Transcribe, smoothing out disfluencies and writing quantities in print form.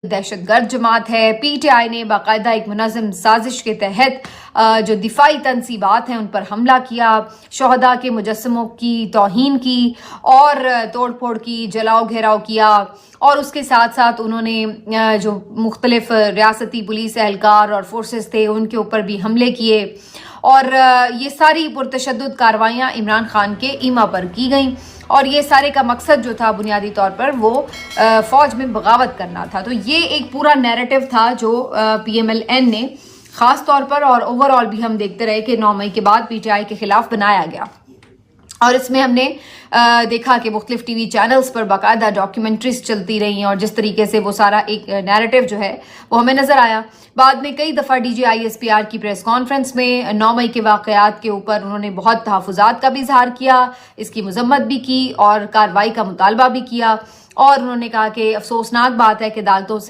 دہشت گرد جماعت ہے۔ پی ٹی آئی نے باقاعدہ ایک منظم سازش کے تحت جو دفاعی تنصیبات ہیں ان پر حملہ کیا، شہداء کے مجسموں کی توہین کی اور توڑ پھوڑ کی، جلاؤ گھیراؤ کیا، اور اس کے ساتھ ساتھ انہوں نے جو مختلف ریاستی پولیس اہلکار اور فورسز تھے ان کے اوپر بھی حملے کیے، اور یہ ساری پرتشدد کارروائیاں عمران خان کے ایما پر کی گئیں، اور یہ سارے کا مقصد جو تھا بنیادی طور پر وہ فوج میں بغاوت کرنا تھا۔ تو یہ ایک پورا نیریٹو تھا جو پی ایم ایل این نے خاص طور پر اور اوور آل بھی ہم دیکھتے رہے کہ 9 مئی کے بعد پی ٹی آئی کے خلاف بنایا گیا، اور اس میں ہم نے دیکھا کہ مختلف ٹی وی چینلز پر باقاعدہ ڈاکیومنٹریز چلتی رہی اور جس طریقے سے وہ سارا ایک نیریٹو جو ہے وہ ہمیں نظر آیا۔ بعد میں کئی دفعہ D G I S P R کی پریس کانفرنس میں 9 مئی کے واقعات کے اوپر انہوں نے بہت تحفظات کا بھی اظہار کیا، اس کی مذمت بھی کی اور کارروائی کا مطالبہ بھی کیا، اور انہوں نے کہا کہ افسوسناک بات ہے کہ عدالتوں سے